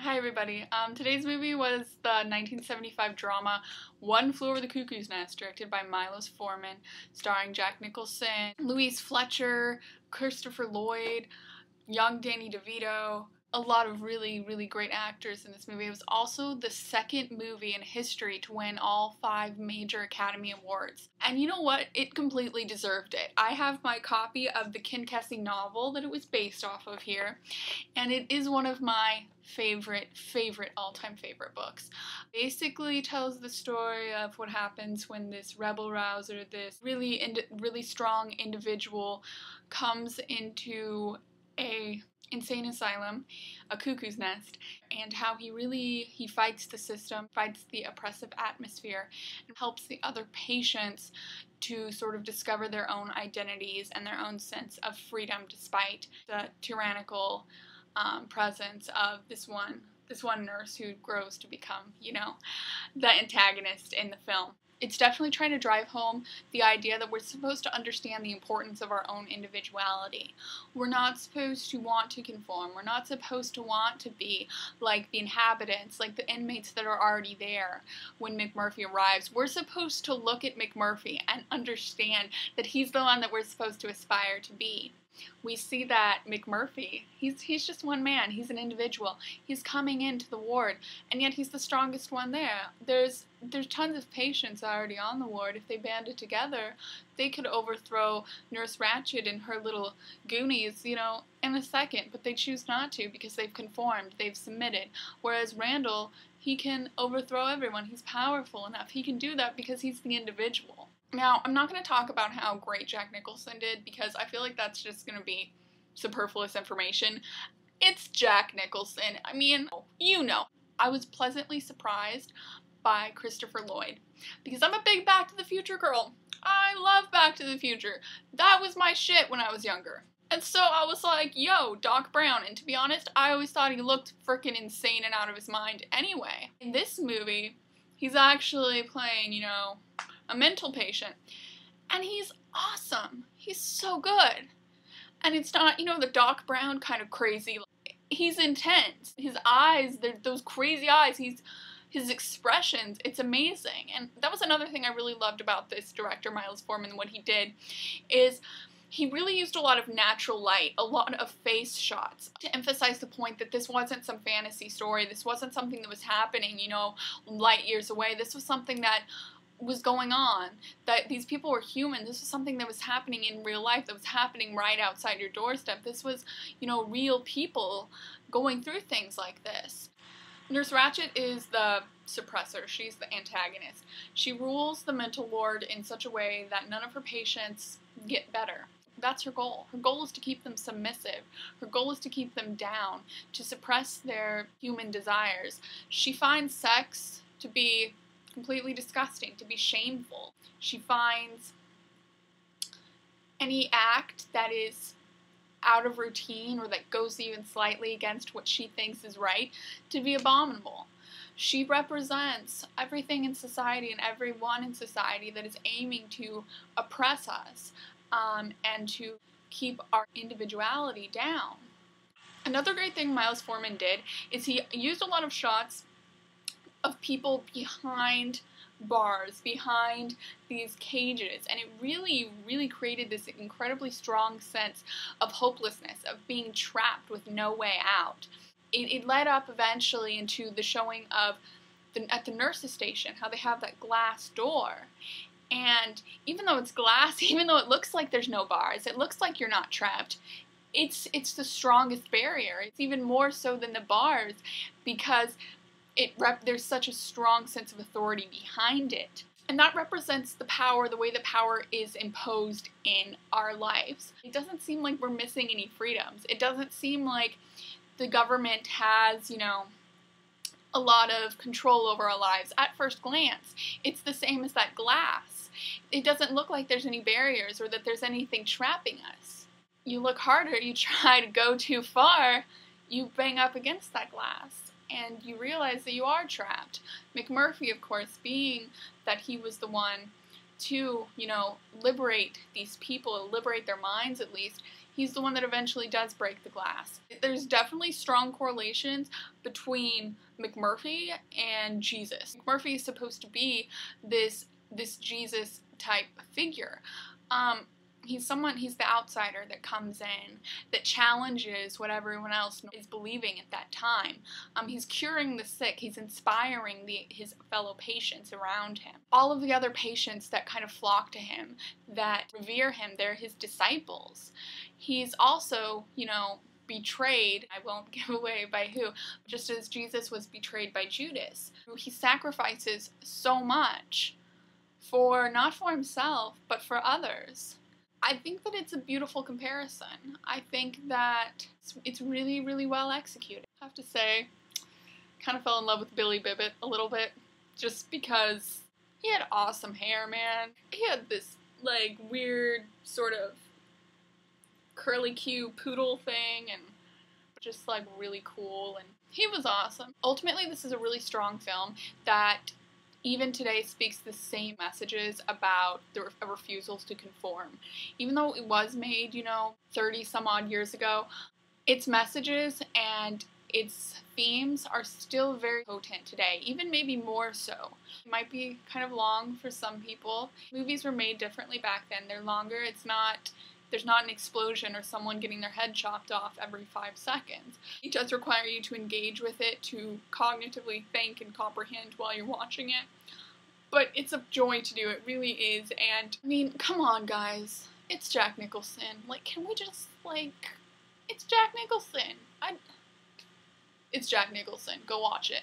Hi everybody. Today's movie was the 1975 drama One Flew Over the Cuckoo's Nest, directed by Milos Forman, starring Jack Nicholson, Louise Fletcher, Christopher Lloyd, young Danny DeVito. A lot of really great actors in this movie. It was also the second movie in history to win all 5 major Academy Awards. And you know what? It completely deserved it. I have my copy of the Kesey novel that it was based off of here, and it is one of my favorite all-time favorite books. Basically tells the story of what happens when this rebel rouser, this really strong individual, comes into a insane asylum, a cuckoo's nest, and how he fights the system, fights the oppressive atmosphere, and helps the other patients to sort of discover their own identities and their own sense of freedom despite the tyrannical presence of this one nurse who grows to become, the antagonist in the film. It's definitely trying to drive home the idea that we're supposed to understand the importance of our own individuality. We're not supposed to want to conform. We're not supposed to want to be like the inhabitants, like the inmates that are already there when McMurphy arrives. We're supposed to look at McMurphy and understand that he's the one that we're supposed to aspire to be. We see that McMurphy, he's just one man, he's an individual. He's coming into the ward, and yet he's the strongest one there. There's tons of patients already on the ward. If they banded together, they could overthrow Nurse Ratched and her little goonies, in a second, but they choose not to because they've conformed, they've submitted. Whereas Randall, he can overthrow everyone. He's powerful enough. He can do that because he's the individual. Now, I'm not going to talk about how great Jack Nicholson did because I feel like that's just going to be superfluous information. It's Jack Nicholson. I mean, I was pleasantly surprised by Christopher Lloyd because I'm a big Back to the Future girl. I love Back to the Future. That was my shit when I was younger. And so I was like, yo, Doc Brown. And to be honest, I always thought he looked freaking insane and out of his mind anyway. In this movie, he's actually playing, a mental patient. And he's awesome. He's so good. And it's not, the Doc Brown kind of crazy. He's intense. His eyes, those crazy eyes, his expressions, it's amazing. And that was another thing I really loved about this director, Milos Forman, what he did, is he really used a lot of natural light, a lot of face shots to emphasize the point that this wasn't some fantasy story. This wasn't something that was happening, light years away. This was something that was going on, that these people were human. This was something that was happening in real life, that was happening right outside your doorstep. This was, real people going through things like this. Nurse Ratched is the suppressor. She's the antagonist. She rules the mental ward in such a way that none of her patients get better. That's her goal. Her goal is to keep them submissive. Her goal is to keep them down, to suppress their human desires. She finds sex to be completely disgusting, to be shameful. She finds any act that is out of routine or that goes even slightly against what she thinks is right to be abominable. She represents everything in society and everyone in society that is aiming to oppress us and to keep our individuality down. Another great thing Milos Forman did is he used a lot of shots of people behind bars, behind these cages, and it really created this incredibly strong sense of hopelessness, of being trapped with no way out. It led up eventually into the showing of at the nurse's station, how they have that glass door, and even though it's glass, even though it looks like there's no bars, it looks like you're not trapped, it's the strongest barrier. It's even more so than the bars because there's such a strong sense of authority behind it. And that represents the power, the way that power is imposed in our lives. It doesn't seem like we're missing any freedoms. It doesn't seem like the government has, a lot of control over our lives. At first glance, it's the same as that glass. It doesn't look like there's any barriers or that there's anything trapping us. You look harder, you try to go too far, you bang up against that glass. And you realize that you are trapped. McMurphy, of course, being that he was the one to, liberate these people, liberate their minds at least, he's the one that eventually does break the glass. There's definitely strong correlations between McMurphy and Jesus. McMurphy is supposed to be this Jesus type figure. He's the outsider that comes in, that challenges what everyone else is believing at that time. He's curing the sick. He's inspiring his fellow patients around him. All of the other patients that kind of flock to him, that revere him, they're his disciples. He's also, betrayed. I won't give away by who, just as Jesus was betrayed by Judas. He sacrifices so much not for himself, but for others. I think that it's a beautiful comparison. I think that it's really, really well executed. I have to say, kind of fell in love with Billy Bibbit a little bit, just because he had awesome hair, man. He had this, weird sort of curly Q poodle thing, and just, really cool, and he was awesome. Ultimately, this is a really strong film that even today speaks the same messages about the refusals to conform. Even though it was made, 30 some odd years ago, its messages and its themes are still very potent today, even maybe more so. It might be kind of long for some people. Movies were made differently back then. They're longer. There's not an explosion or someone getting their head chopped off every 5 seconds. It does require you to engage with it, to cognitively think and comprehend while you're watching it. But it's a joy to do, it really is, and, come on, guys. It's Jack Nicholson. Can we just, it's Jack Nicholson. It's Jack Nicholson. Go watch it.